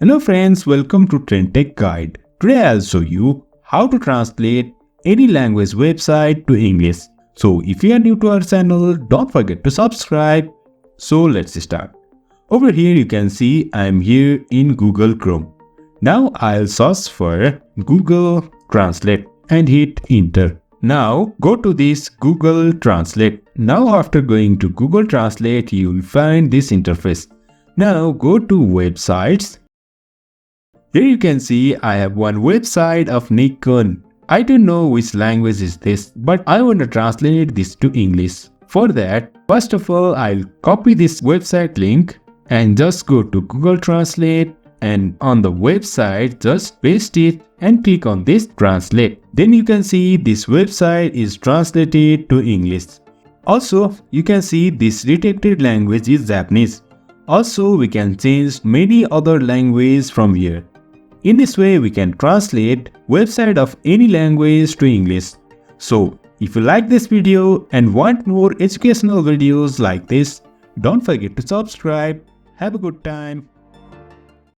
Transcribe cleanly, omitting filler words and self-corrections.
Hello friends, welcome to TrendTech Guide. Today I'll show you how to translate any language website to English. So if you are new to our channel, don't forget to subscribe. So let's start. Over here you can see I'm here in Google Chrome. Now I'll search for Google Translate and hit enter. Now go to this Google Translate. Now after going to Google Translate, you'll find this interface. Now go to websites. Here you can see I have one website of Nikon. I don't know which language is this, but I want to translate this to English. For that, first of all, I'll copy this website link and just go to Google Translate, and on the website just paste it and click on this translate. Then you can see this website is translated to English. Also, you can see this detected language is Japanese. Also, we can change many other languages from here. In this way, we can translate website of any language to English. So, if you like this video and want more educational videos like this, don't forget to subscribe. Have a good time.